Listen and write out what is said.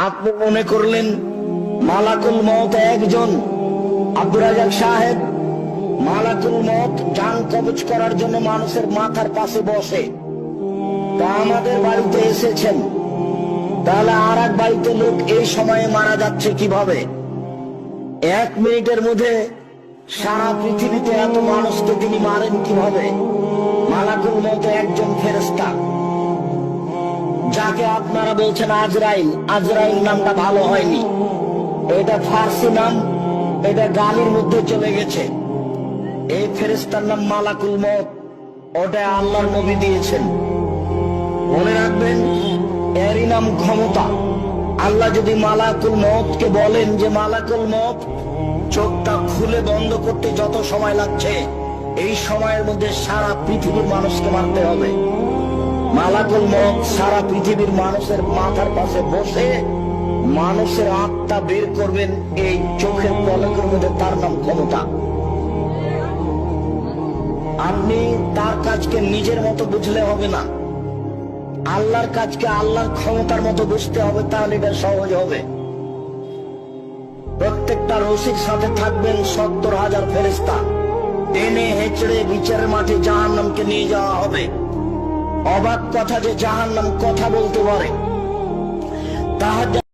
আপনি মনে করলেন মালাকুল মউত একজন আব্দুর রাজ্জাক সাহেব। মালাকুল মউত জান কবজ করার জন্য মানুষের মাথার পাশে বসে। তা আমাদের বাড়িতে এসেছেন, তাহলে আর এক বাড়িতে লোক এই সময়ে মারা যাচ্ছে কিভাবে? 1 মিনিটের মধ্যে সারা পৃথিবীতে এত মানুষকে তিনি মারেন কিভাবে? মালাকুল মউত একজন ফেরেশতা, যাকে আপনারা বলছেন আজরাইল। আজরাইল নামটা ভালো হয়নি, এটা ফার্সি নাম, এটা গালির মধ্যে চলে গেছে। এই ফেরেশতার নাম মালাকুল মউত, ওটা আল্লাহর নবী দিয়েছেন। মনে রাখবেন, এরই নাম ক্ষমতা। আল্লাহ যদি মালাকুল মউতকে বলেন যে মালাকুল মউত চোখটা খুলে বন্ধ করতে যত সময় লাগছে, এই সময়ের মধ্যে সারা পৃথিবীর মানুষকে মারতে হবে, মালাকুল মউত সারা পৃথিবীর মানুষের মাথার পাশে বসে মানুষের আত্মা বের করবেন এই চোখের পলকের মধ্যে। তার নাম ক্ষমতা। আপনি তার কাজকে নিজের মতো বুঝলে হবে না, আল্লাহর কাজকে আল্লাহর ক্ষমতার মতো বুঝতে হবে, তাহলে এটা সহজ হবে। প্রত্যেকটা রশির সাথে থাকবেন 70,000 ফেরেশতা, টেনে হেঁচড়ে বিচারের মাঠে জাহান্নামকে নিয়ে যাওয়া হবে। অবাক কথা যে জাহান্নাম কথা বলতে পারে। তাহাজ্জুদ